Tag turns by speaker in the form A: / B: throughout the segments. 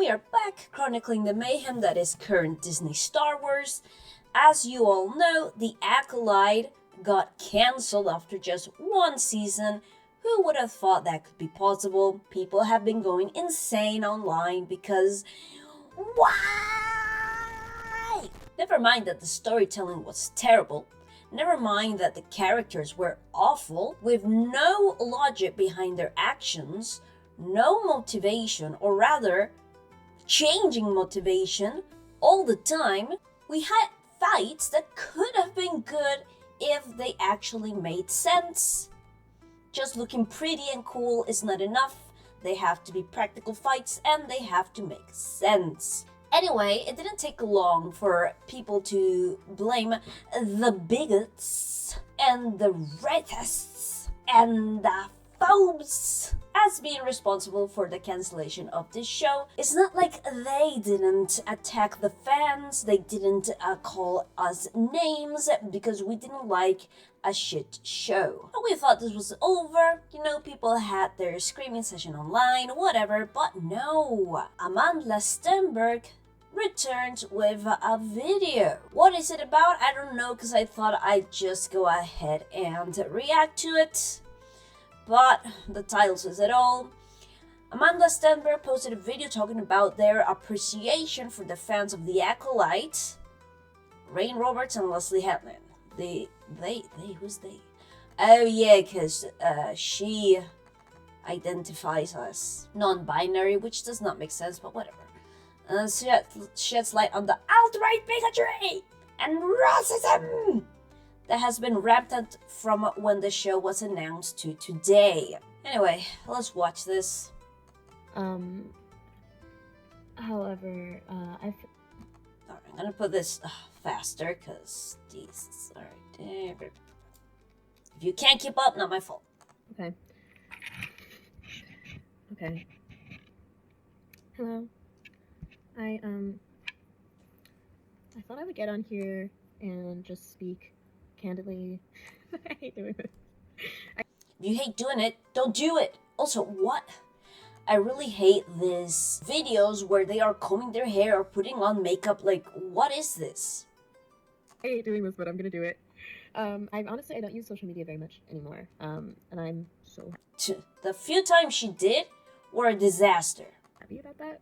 A: we are back, chronicling the mayhem that is current Disney Star Wars. As you all know, the ACOLYTE got cancelled after just one season. Who would have thought that could be possible? People have been going insane online because... why? Never mind that the storytelling was terrible. Never mind that the characters were awful, with no logic behind their actions, no motivation, or rather, changing motivation all the time. We had fights that could have been good if they actually made sense. Just looking pretty and cool is not enough. They have to be practical fights and they have to make sense. Anyway, it didn't take long for people to blame the bigots and the racists and the phobes as being responsible for the cancellation of this show. It's not like they didn't attack the fans, they didn't call us names because we didn't like a shit show. We thought this was over, people had their screaming session online, whatever, but no. Amandla Stenberg returned with a video. What is it about? I don't know, because I thought I'd just go ahead and react to it. But the title says it all. Amandla Stenberg posted a video talking about their appreciation for the fans of the ACOLYTE, Rain Roberts and Leslie Hedlund. Who's they? Oh yeah, because she identifies as non-binary, which does not make sense, but whatever. Sheds light on the alt-right bigotry and racism that has been rampant from when the show was announced to today. Anyway, let's watch this.
B: However,
A: Alright, I'm gonna put this faster, because Jesus. Alright. If you can't keep up, not my fault.
B: Okay. Hello. I thought I would get on here and just speak candidly. I hate doing this.
A: If you hate doing it, don't do it. Also, what? I really hate these videos where they are combing their hair or putting on makeup. Like, what is this?
B: I hate doing this, but I'm gonna do it. I don't use social media very much anymore. And I'm so
A: The few times she did were a disaster.
B: happy about that.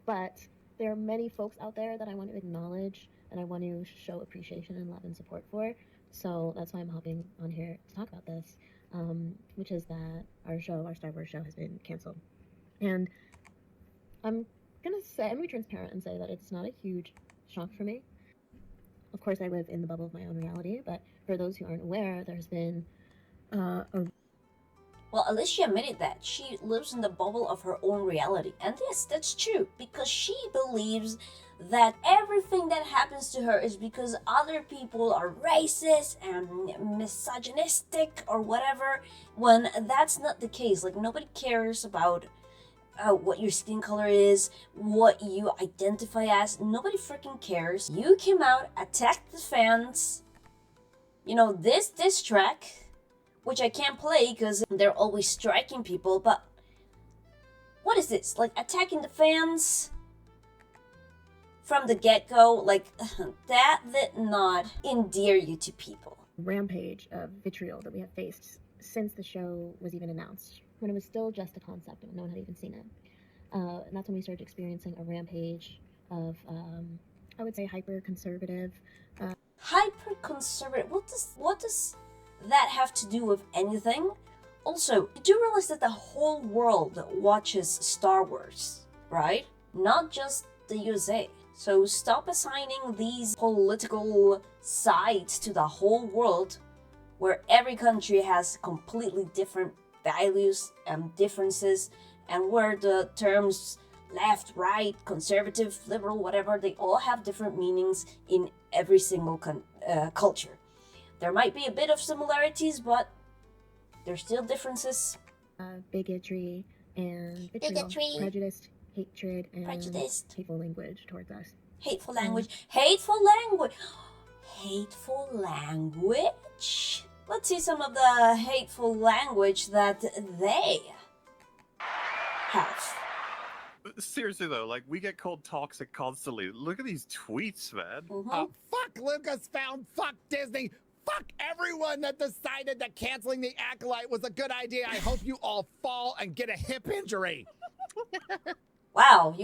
B: But there are many folks out there that I want to acknowledge and I want to show appreciation and love and support for. So that's why I'm hopping on here to talk about this, which is that our Star Wars show has been canceled. And I'm gonna be transparent and say that it's not a huge shock for me. Of course, I live in the bubble of my own reality, but for those who aren't aware, there's been
A: Well, at least she admitted that. She lives in the bubble of her own reality. And yes, that's true, because she believes that everything that happens to her is because other people are racist and misogynistic or whatever, when that's not the case. Like, nobody cares about what your skin color is, what you identify as. Nobody freaking cares. You came out, attacked the fans. This track, which I can't play because they're always striking people, but what is this? Like, attacking the fans from the get-go? Like, that did not endear you to people.
B: Rampage of vitriol that we have faced since the show was even announced, when it was still just a concept and no one had even seen it. And that's when we started experiencing a rampage of, I would say, hyper-conservative.
A: Hyper-conservative? What does that have to do with anything? Also, you do realize that the whole world watches Star Wars, right? Not just the USA. So stop assigning these political sides to the whole world, where every country has completely different values and differences, and where the terms left, right, conservative, liberal, whatever, they all have different meanings in every single culture. There might be a bit of similarities, but there's still differences.
B: Bigotry and vitriol, prejudice, hatred, and hateful language towards us.
A: Hateful language. Hateful language. Hateful language? Let's see some of the hateful language that they have.
C: seriously though, like we get called toxic constantly. Look at these tweets, man.
D: Fuck Lucasfilm, fuck Disney, fuck everyone that decided that canceling the Acolyte was a good idea. I hope you all fall and get a hip injury.
A: Wow,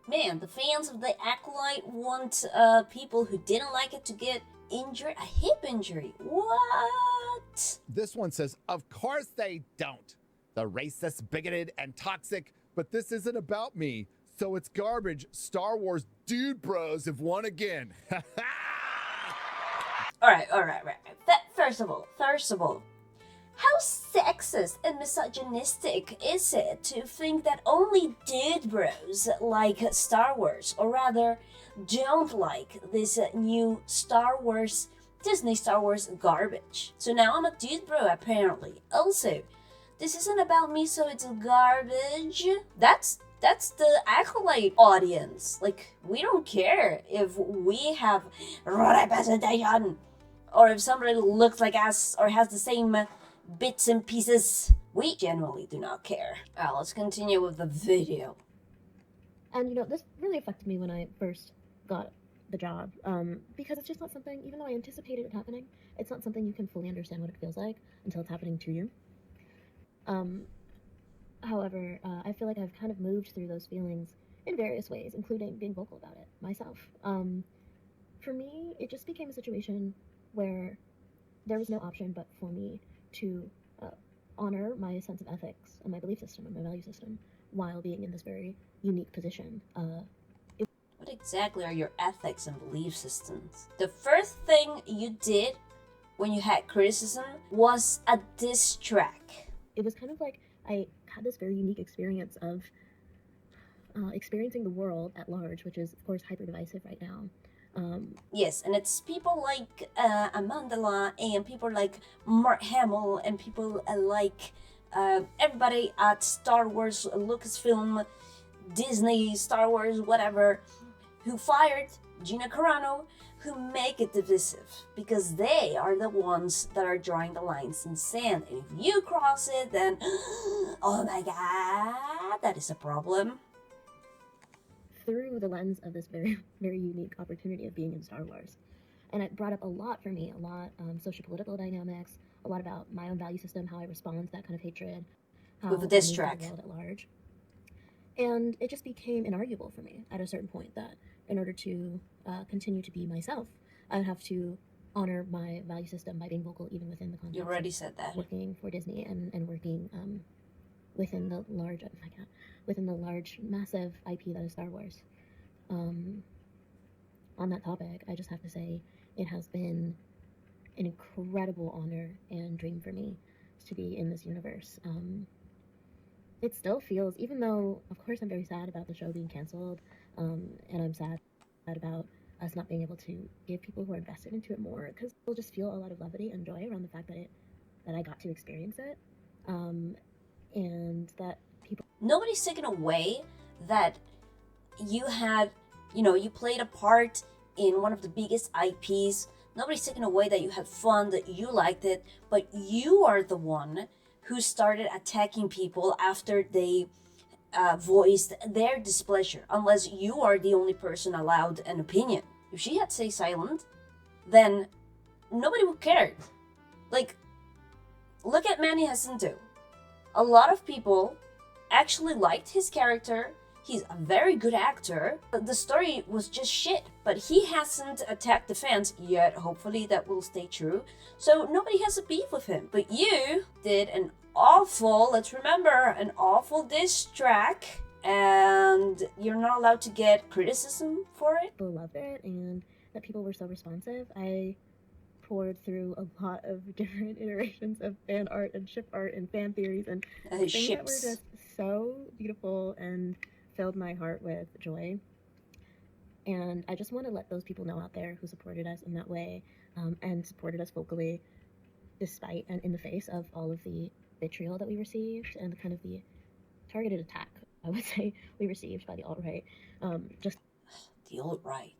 A: man, the fans of the Acolyte want people who didn't like it to get injured, a hip injury. What?
D: This one says, of course they don't. The racist, bigoted, and toxic, but this isn't about me, so it's garbage. Star Wars dude bros have won again.
A: Alright. First of all, how sexist and misogynistic is it to think that only dude bros like Star Wars, or rather, don't like this new Disney Star Wars garbage? So now I'm a dude bro, apparently. Also, this isn't about me, so it's garbage. That's the Acolyte audience. Like, we don't care if we have representation, or if somebody looks like us, or has the same bits and pieces. We generally do not care. Let's continue with the video.
B: And this really affected me when I first got the job, because it's just not something, even though I anticipated it happening, it's not something you can fully understand what it feels like until it's happening to you. However, I feel like I've kind of moved through those feelings in various ways, including being vocal about it myself. For me, it just became a situation where there was no option but for me to honor my sense of ethics and my belief system and my value system while being in this very unique position.
A: What exactly are your ethics and belief systems? The first thing you did when you had criticism was a diss track.
B: It was kind of like I had this very unique experience of experiencing the world at large, which is, of course, hyper-divisive right now.
A: Yes, and it's people like Amandla and people like Mark Hamill and people like everybody at Star Wars, Lucasfilm, Disney, Star Wars, whatever, who fired Gina Carano, who make it divisive, because they are the ones that are drawing the lines in sand. And if you cross it, then, oh my god, that is a problem.
B: Through the lens of this very, very unique opportunity of being in Star Wars. And it brought up a lot for me, socio-political dynamics, a lot about my own value system, how I respond to that kind of hatred, how
A: with the diss
B: I
A: track.
B: move the world at large. And it just became inarguable for me at a certain point that in order to continue to be myself, I would have to honor my value system by being vocal even within the context.
A: You already said that.
B: Working for Disney and working within the large, massive IP that is Star Wars. On that topic, I just have to say it has been an incredible honor and dream for me to be in this universe. It still feels, even though, of course, I'm very sad about the show being canceled, and I'm sad about us not being able to give people who are invested into it more, because we'll just feel a lot of levity and joy around the fact that I got to experience it, and that people...
A: Nobody's taken away that you had, you played a part in one of the biggest IPs. Nobody's taken away that you had fun, that you liked it, but you are the one who started attacking people after they voiced their displeasure, unless you are the only person allowed an opinion. If she had stayed silent, then nobody would care. Like, look at Manny Jacinto. A lot of people actually liked his character. He's a very good actor. The story was just shit, but he hasn't attacked the fans yet. Hopefully that will stay true. So nobody has a beef with him. But you did an awful, let's remember, an awful diss track, and you're not allowed to get criticism for it.
B: People loved it, and that people were so responsive. I poured through a lot of different iterations of fan art and ship art and fan theories and things that were just so beautiful and filled my heart with joy. And I just want to let those people know out there who supported us in that way, and supported us vocally despite and in the face of all of the vitriol that we received and kind of the targeted attack, I would say, we received by the alt-right. Just
A: the alt-right.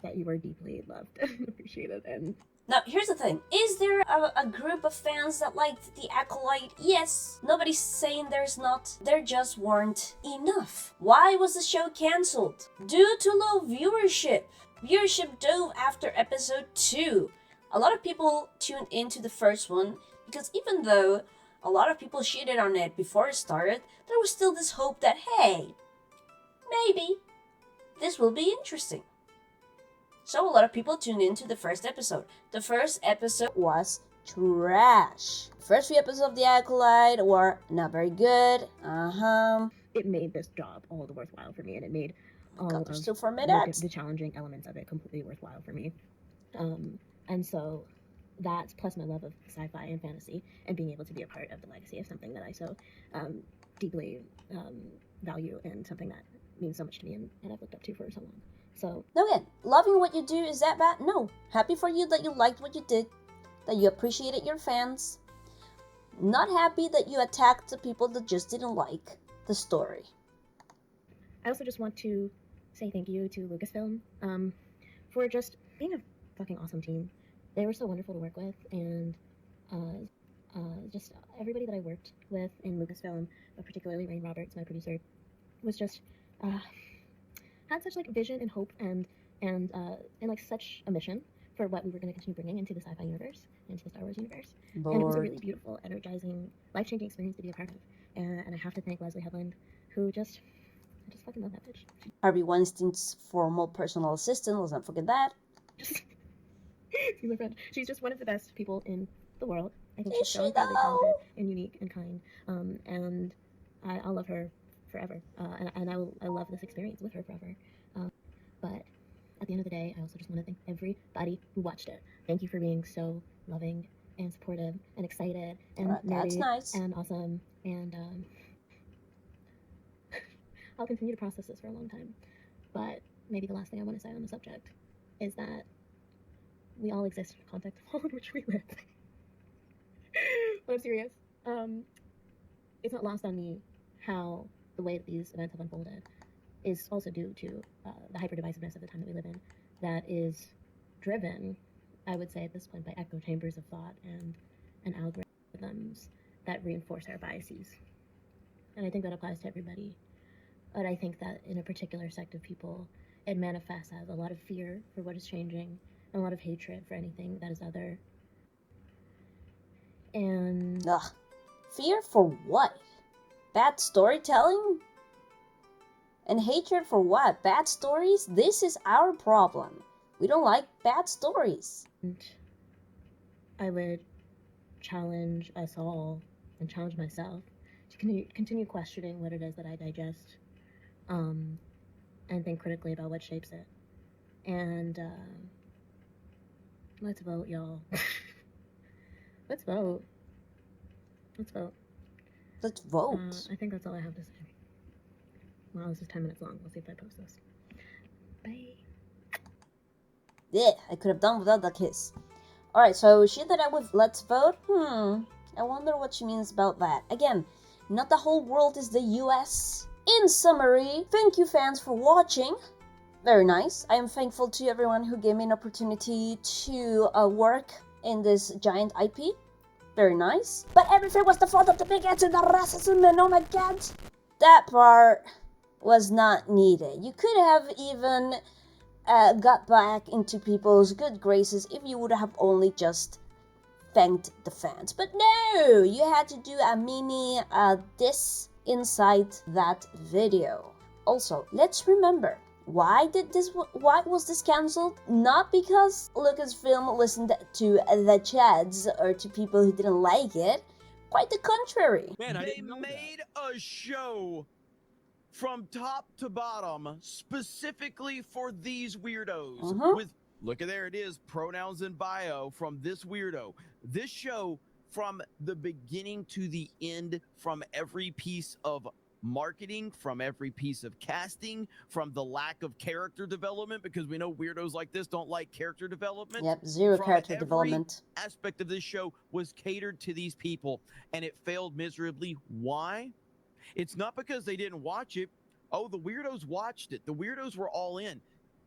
B: That you are deeply loved and appreciated, and
A: Now, here's the thing. Is there a group of fans that liked the Acolyte? Yes. Nobody's saying there's not. There just weren't enough. Why was the show cancelled? Due to low viewership. Viewership dove after episode 2. A lot of people tuned into the first one because even though a lot of people shitted on it before it started, there was still this hope that, hey, maybe this will be interesting. So a lot of people tuned into the first episode. The first episode was trash. The first few episodes of The Acolyte were not very good.
B: It made this job all the worthwhile for me, and it made all
A: God, there's
B: of
A: still 4 minutes.
B: the challenging elements of it completely worthwhile for me. And so that, plus my love of sci-fi and fantasy, and being able to be a part of the legacy of something that I so deeply value, and something that means so much to me, and I've looked up to for so long. So
A: Again, loving what you do, is that bad? No. Happy for you that you liked what you did, that you appreciated your fans. Not happy that you attacked the people that just didn't like the story.
B: I also just want to say thank you to Lucasfilm for just being a fucking awesome team. They were so wonderful to work with, and just everybody that I worked with in Lucasfilm, but particularly Rain Roberts, my producer, was just had such like vision and hope and like such a mission for what we were going to continue bringing into the sci-fi universe, into the Star Wars universe. And it was a really beautiful, energizing, life-changing experience to be a part of. And I have to thank Leslie Headland, who I just fucking love that bitch.
A: Harvey Weinstein's formal personal assistant, let's not forget that.
B: She's my friend. She's just one of the best people in the world. I think
A: Is
B: she's so
A: she,
B: incredibly
A: though?
B: talented and unique and kind. And I'll love her forever. And I love this experience with her forever. But at the end of the day, I also just want to thank everybody who watched it. Thank you for being so loving and supportive and excited and
A: That's
B: nerdy
A: nice.
B: and awesome. And I'll continue to process this for a long time. But maybe the last thing I want to say on the subject is that we all exist in the context of the world in which we live. But I'm serious. It's not lost on me how the way that these events have unfolded is also due to the hyper-divisiveness of the time that we live in, that is driven, I would say at this point, by echo chambers of thought and algorithms that reinforce our biases. And I think that applies to everybody. But I think that in a particular sect of people, it manifests as a lot of fear for what is changing, and a lot of hatred for anything that is other. And
A: Ugh. Fear for what? Bad storytelling? And hatred for what? Bad stories? This is our problem. We don't like bad stories.
B: I would challenge us all, and challenge myself, to continue questioning what it is that I digest, and think critically about what shapes it. And let's vote, y'all. Let's vote. Let's vote.
A: Let's vote.
B: I think that's all I have to say. Wow, this is 10 minutes long. We'll see if I post this. Bye.
A: Yeah, I could have done without that kiss. Alright, so she ended up with let's vote? I wonder what she means about that. Again, not the whole world is the US. In summary, thank you fans for watching. Very nice. I am thankful to everyone who gave me an opportunity to work in this giant IP. Very nice. But everything was the fault of the bigots and the racism and oh my god. That part was not needed. You could have even got back into people's good graces if you would have only just thanked the fans. But no, you had to do a mini diss inside that video. Also, let's remember, why was this cancelled? Not because Lucasfilm listened to the chads or to people who didn't like it. Quite the contrary.
E: Man, they made a show from top to bottom specifically for these weirdos. With, look at there it is, pronouns in bio from this weirdo. This show, from the beginning to the end, from every piece of marketing, from every piece of casting, from the lack of character development, because we know weirdos like this don't like character development.
A: Yep, zero
E: From
A: character
E: every
A: development.
E: aspect of this show was catered to these people, and it failed miserably. Why? It's not because they didn't watch it. Oh, the weirdos watched it. The weirdos were all in.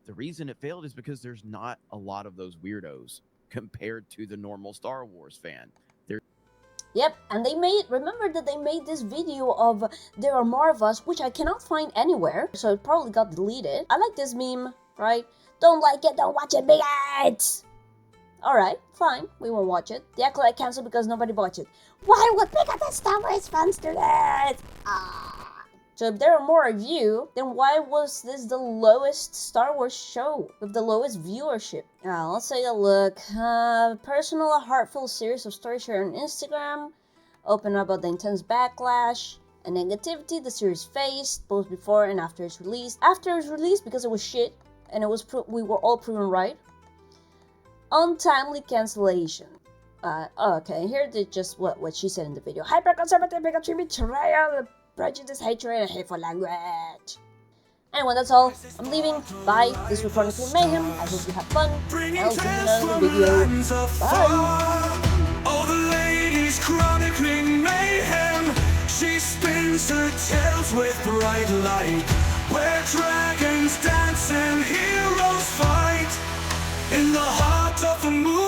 E: The reason it failed is because there's not a lot of those weirdos. compared to the normal Star Wars fan.
A: Yep, and remember that they made this video of There Are More of Us, which I cannot find anywhere, so it probably got deleted. I like this meme, right? Don't like it, don't watch it, bigots! Alright, fine, we won't watch it. The Acolyte canceled because nobody watched it. Why would bigoted Star Wars fans do that? So if there are more of you, then why was this the lowest Star Wars show with the lowest viewership? Let's take a look. Personal, heartfelt series of stories shared on Instagram. Open about the intense backlash and negativity the series faced, both before and after its release. After its release, because it was shit, and we were all proven right. Untimely cancellation. Okay, here is just what she said in the video. Hyper-conservative bigotry, betrayal, prejudice, hatred, and hateful language. Anyway, that's all. I'm leaving. Bye. This was Chronicling Mayhem. I hope you have fun. And I'll see you in another video. Bye.
F: All the ladies chronicling mayhem. She spins her tales with bright light, where dragons dance and heroes fight in the heart of the moon.